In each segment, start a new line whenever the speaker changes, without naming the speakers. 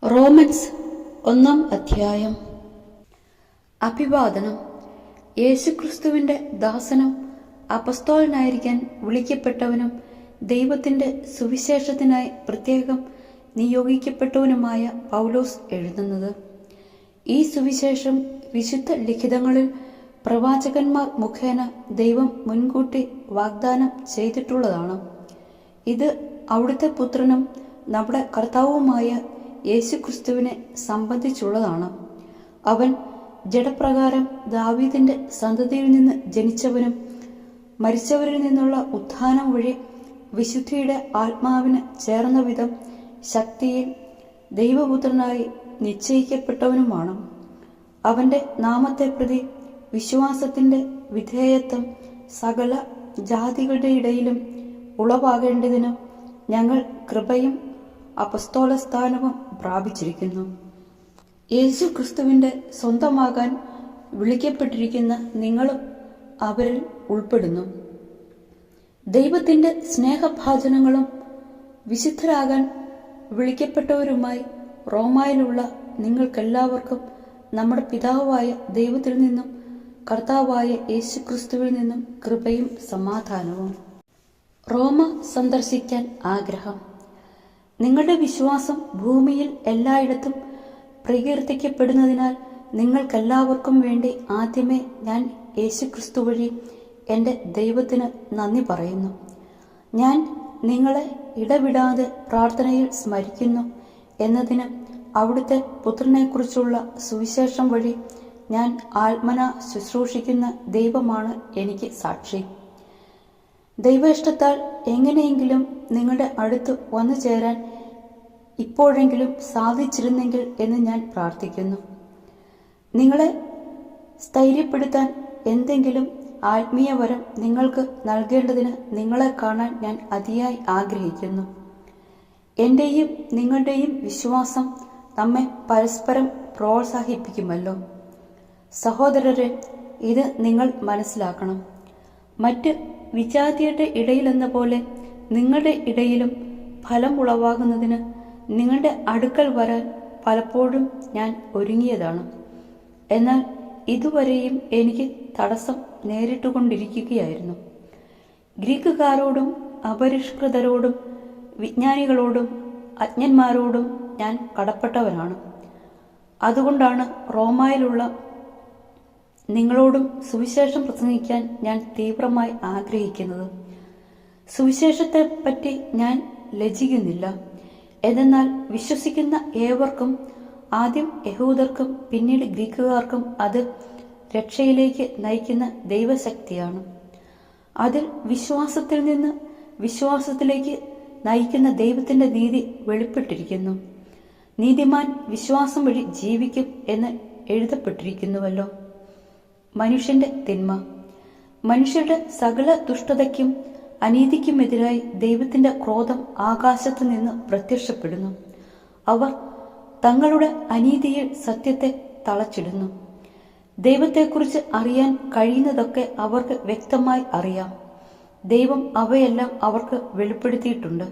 Romance 1-ാം അധ്യായം. അഭിവാദനം. യേശുക്രിസ്തുവിന്റെ ദാസനും അപ്പസ്തോലനായിരിക്കാൻ വിളിക്കപ്പെട്ടവനും ദൈവത്തിന്റെ സുവിശേഷത്തിനായി പ്രത്യേകം നിയോഗിക്കപ്പെട്ടവനുമായ പൗലോസ് എഴുതുന്നത്. ഈ സുവിശേഷം വിശുദ്ധ ലിഖിതങ്ങളിൽ പ്രവാചകന്മാർ മുഖേന ദൈവം മുൻകൂട്ടി വാഗ്ദാനം ചെയ്തിട്ടുള്ളതാണ്. ഇത് അവിടുത്തെ പുത്രനും നമ്മുടെ കർത്താവുമായ യേശുക്രിസ്തുവിനെ സംബന്ധിച്ചുള്ളതാണ്. അവൻ ജഡപ്രകാരം ദാവീദിന്റെ സന്തതിയിൽ നിന്ന് ജനിച്ചവനും മരിച്ചവരിൽ നിന്നുള്ള ഉത്ഥാനം വഴി വിശുദ്ധിയുടെ ആത്മാവിന് ചേർന്ന വിധം ശക്തിയിൽ ദൈവപുത്രനായി നിശ്ചയിക്കപ്പെട്ടവനുമാണ്. അവന്റെ നാമത്തെ പ്രതി വിശ്വാസത്തിന്റെ വിധേയത്വം സകല ജാതികളുടെ ഇടയിലും ഉളവാകേണ്ടതിന് ഞങ്ങൾ കൃപയും അപ്പസ്തോലസ്ഥാനവും പ്രാപിച്ചിരിക്കുന്നു. യേശു ക്രിസ്തുവിന്റെ സ്വന്തമാകാൻ വിളിക്കപ്പെട്ടിരിക്കുന്ന നിങ്ങളും അവരിൽ ഉൾപ്പെടുന്നു. ദൈവത്തിന്റെ സ്നേഹഭാജനങ്ങളും വിശുദ്ധരാകാൻ വിളിക്കപ്പെട്ടവരുമായി റോമായിലുള്ള നിങ്ങൾക്കെല്ലാവർക്കും നമ്മുടെ പിതാവായ ദൈവത്തിൽ നിന്നും കർത്താവായ യേശു ക്രിസ്തുവിൽ നിന്നും കൃപയും സമാധാനവും. റോമ സന്ദർശിക്കാൻ ആഗ്രഹം. നിങ്ങളുടെ വിശ്വാസം ഭൂമിയിൽ എല്ലായിടത്തും പ്രകീർത്തിക്കപ്പെടുന്നതിനാൽ നിങ്ങൾക്കെല്ലാവർക്കും വേണ്ടി ആദ്യമേ ഞാൻ യേശുക്രിസ്തു വഴി എൻ്റെ ദൈവത്തിന് നന്ദി പറയുന്നു. ഞാൻ നിങ്ങളെ ഇടവിടാതെ പ്രാർത്ഥനയിൽ സ്മരിക്കുന്നു എന്നതിന് അവിടുത്തെ പുത്രനെക്കുറിച്ചുള്ള സുവിശേഷം വഴി ഞാൻ ആത്മന ശുശ്രൂഷിക്കുന്ന ദൈവമാണ് എനിക്ക് സാക്ഷി. ദൈവേഷ്ടത്താൽ എങ്ങനെയെങ്കിലും നിങ്ങളുടെ അടുത്ത് വന്നു ചേരാൻ ഇപ്പോഴെങ്കിലും സാധിച്ചിരുന്നെങ്കിൽ എന്ന് ഞാൻ പ്രാർത്ഥിക്കുന്നു. നിങ്ങളെ സ്ഥൈര്യപ്പെടുത്താൻ എന്തെങ്കിലും ആത്മീയ വരം നിങ്ങൾക്ക് നൽകേണ്ടതിന് നിങ്ങളെ കാണാൻ ഞാൻ അതിയായി ആഗ്രഹിക്കുന്നു. എൻ്റെയും നിങ്ങളുടെയും വിശ്വാസം നമ്മെ പരസ്പരം പ്രോത്സാഹിപ്പിക്കുമല്ലോ. സഹോദരരെ, ഇത് നിങ്ങൾ മനസ്സിലാക്കണം. മറ്റ് വിജാതിയുടെ ഇടയിലെന്ന പോലെ നിങ്ങളുടെ ഇടയിലും ഫലം ഉളവാകുന്നതിന് നിങ്ങളുടെ അടുക്കൽ വരാൻ പലപ്പോഴും ഞാൻ ഒരുങ്ങിയതാണ്. എന്നാൽ ഇതുവരെയും എനിക്ക് തടസ്സം നേരിട്ടുകൊണ്ടിരിക്കുകയായിരുന്നു. ഗ്രീക്കുകാരോടും അപരിഷ്കൃതരോടും വിജ്ഞാനികളോടും അജ്ഞന്മാരോടും ഞാൻ കടപ്പെട്ടവനാണ്. അതുകൊണ്ടാണ് റോമായിലുള്ള നിങ്ങളോടും സുവിശേഷം പ്രസംഗിക്കാൻ ഞാൻ തീവ്രമായി ആഗ്രഹിക്കുന്നത്. സുവിശേഷത്തെപ്പറ്റി ഞാൻ ലജ്ജിക്കുന്നില്ല. എന്നാൽ വിശ്വസിക്കുന്ന ഏവർക്കും, ആദ്യം യഹൂദർക്കും പിന്നീട് ഗ്രീക്കുകാർക്കും, അത് രക്ഷയിലേക്ക് നയിക്കുന്ന ദൈവശക്തിയാണ്. അതിൽ വിശ്വാസത്തിൽ നിന്ന് വിശ്വാസത്തിലേക്ക് നയിക്കുന്ന ദൈവത്തിന്റെ നീതി വെളിപ്പെട്ടിരിക്കുന്നു. നീതിമാൻ വിശ്വാസം വഴി ജീവിക്കും എന്ന് എഴുതപ്പെട്ടിരിക്കുന്നുവല്ലോ. മനുഷ്യന്റെ തിന്മ. മനുഷ്യരുടെ സകല ദുഷ്ടതയ്ക്കും അനീതിക്കുമെതിരായി ദൈവത്തിന്റെ ക്രോധം ആകാശത്തു നിന്ന് പ്രത്യക്ഷപ്പെടുന്നു. അവർ തങ്ങളുടെ അനീതിയിൽ സത്യത്തെ തളച്ചിടുന്നു. ദൈവത്തെക്കുറിച്ച് അറിയാൻ കഴിയുന്നതൊക്കെ അവർക്ക് വ്യക്തമായി അറിയാം. ദൈവം അവയെല്ലാം അവർക്ക് വെളിപ്പെടുത്തിയിട്ടുണ്ട്.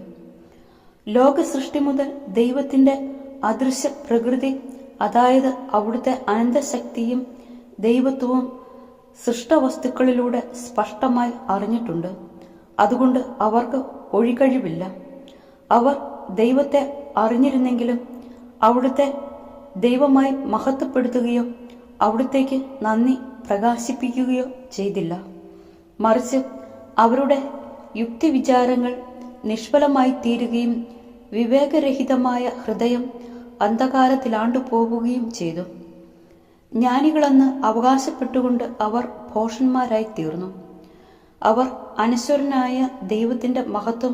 ലോക സൃഷ്ടി മുതൽ ദൈവത്തിന്റെ അദൃശ്യ പ്രകൃതി, അതായത് അവിടുത്തെ അനന്തശക്തിയും ദൈവത്വവും സൃഷ്ടവസ്തുക്കളിലൂടെ സ്പഷ്ടമായി അറിഞ്ഞിട്ടുണ്ട്. അതുകൊണ്ട് അവർക്ക് ഒഴികഴിവില്ല. അവർ ദൈവത്തെ അറിഞ്ഞിരുന്നെങ്കിലും അവിടുത്തെ ദൈവമായി മഹത്വപ്പെടുത്തുകയോ അവിടുത്തേക്ക് നന്ദി പ്രകാശിപ്പിക്കുകയോ ചെയ്തില്ല. മറിച്ച് അവരുടെ യുക്തിവിചാരങ്ങൾ നിഷ്ഫലമായി തീരുകയും വിവേകരഹിതമായ ഹൃദയം അന്ധകാരത്തിലാണ്ടുപോവുകയും ചെയ്തു. ജ്ഞാനികളെന്ന് അവകാശപ്പെട്ടുകൊണ്ട് അവർ ഭോഷന്മാരായി തീർന്നു. അവർ അനശ്വരനായ ദൈവത്തിന്റെ മഹത്വം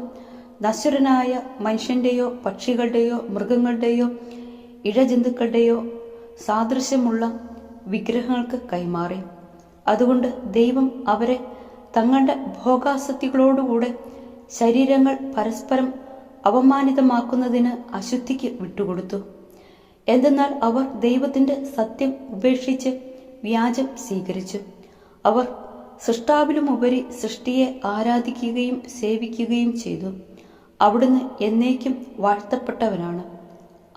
നശ്വരനായ മനുഷ്യന്റെയോ പക്ഷികളുടെയോ മൃഗങ്ങളുടെയോ ഇഴജന്തുക്കളുടെയോ സാദൃശ്യമുള്ള വിഗ്രഹങ്ങൾക്ക് കൈമാറി. അതുകൊണ്ട് ദൈവം അവരെ തങ്ങളുടെ ഭോഗാസക്തികളോടുകൂടെ ശരീരങ്ങൾ പരസ്പരം അപമാനിതമാക്കുന്നതിന് അശുദ്ധിക്ക് വിട്ടുകൊടുത്തു. എന്തെന്നാൽ അവർ ദൈവത്തിന്റെ സത്യം ഉപേക്ഷിച്ച് വ്യാജം സ്വീകരിച്ചു. അവർ സൃഷ്ടാവിലുമുപരി സൃഷ്ടിയെ ആരാധിക്കുകയും സേവിക്കുകയും ചെയ്തു. അവിടുന്ന് എന്നേക്കും വാഴ്ത്തപ്പെട്ടവനാണ്.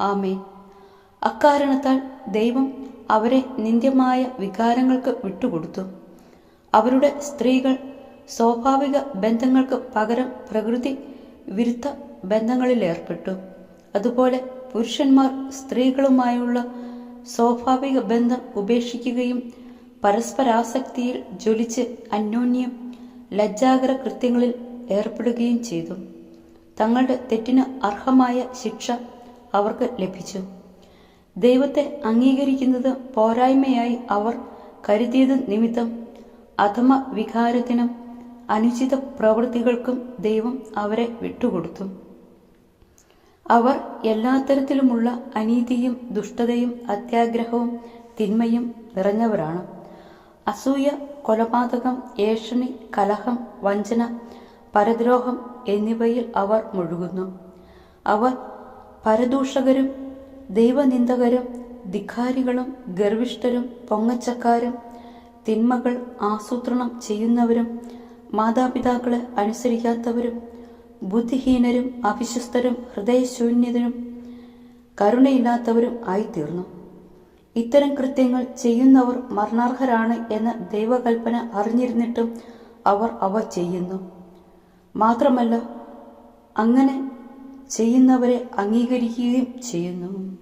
ആമേൻ. അക്കാരണത്താൽ ദൈവം അവരെ നിന്ദ്യമായ വികാരങ്ങൾക്ക് വിട്ടുകൊടുത്തു. അവരുടെ സ്ത്രീകൾ സ്വാഭാവിക ബന്ധങ്ങൾക്ക് പകരം പ്രകൃതി വിരുദ്ധ ബന്ധങ്ങളിലേർപ്പെട്ടു. അതുപോലെ പുരുഷന്മാർ സ്ത്രീകളുമായുള്ള സ്വാഭാവിക ബന്ധം ഉപേക്ഷിക്കുകയും പരസ്പരാസക്തിയിൽ ജ്വലിച്ച് അന്യോന്യം ലജ്ജാകര കൃത്യങ്ങളിൽ ഏർപ്പെടുകയും ചെയ്തു. തങ്ങളുടെ തെറ്റിന് അർഹമായ ശിക്ഷ അവർക്ക് ലഭിച്ചു. ദൈവത്തെ അംഗീകരിക്കുന്നത് പോരായ്മയായി അവർ കരുതിയത് നിമിത്തം അധമ വികാരത്തിനും അനുചിത പ്രവൃത്തികൾക്കും ദൈവം അവരെ വിട്ടുകൊടുത്തു. അവർ എല്ലാത്തരത്തിലുമുള്ള അനീതിയും ദുഷ്ടതയും അത്യാഗ്രഹവും തിന്മയും നിറഞ്ഞവരാണ്. അസൂയ, കൊലപാതകം, ഏഷണി, കലഹം, വഞ്ചന, പരദ്രോഹം എന്നിവയിൽ അവർ മുഴുകുന്നു. അവർ പരദൂഷകരും ദൈവനിന്ദകരും ധിക്കാരികളും ഗർവിഷ്ഠരും പൊങ്ങച്ചക്കാരും തിന്മകൾ ആസൂത്രണം ചെയ്യുന്നവരും മാതാപിതാക്കളെ അനുസരിക്കാത്തവരും ബുദ്ധിഹീനരും അവിശ്വസ്തരും ഹൃദയശൂന്യരും കരുണയില്ലാത്തവരും ആയിത്തീർന്നു. ഇത്തരം കൃത്യങ്ങൾ ചെയ്യുന്നവർ മരണാർഹരാണ് എന്ന ദൈവകൽപ്പന അറിഞ്ഞിരുന്നിട്ടും അവർ അവ ചെയ്യുന്നു. മാത്രമല്ല, അങ്ങനെ ചെയ്യുന്നവരെ അംഗീകരിക്കുകയും ചെയ്യുന്നു.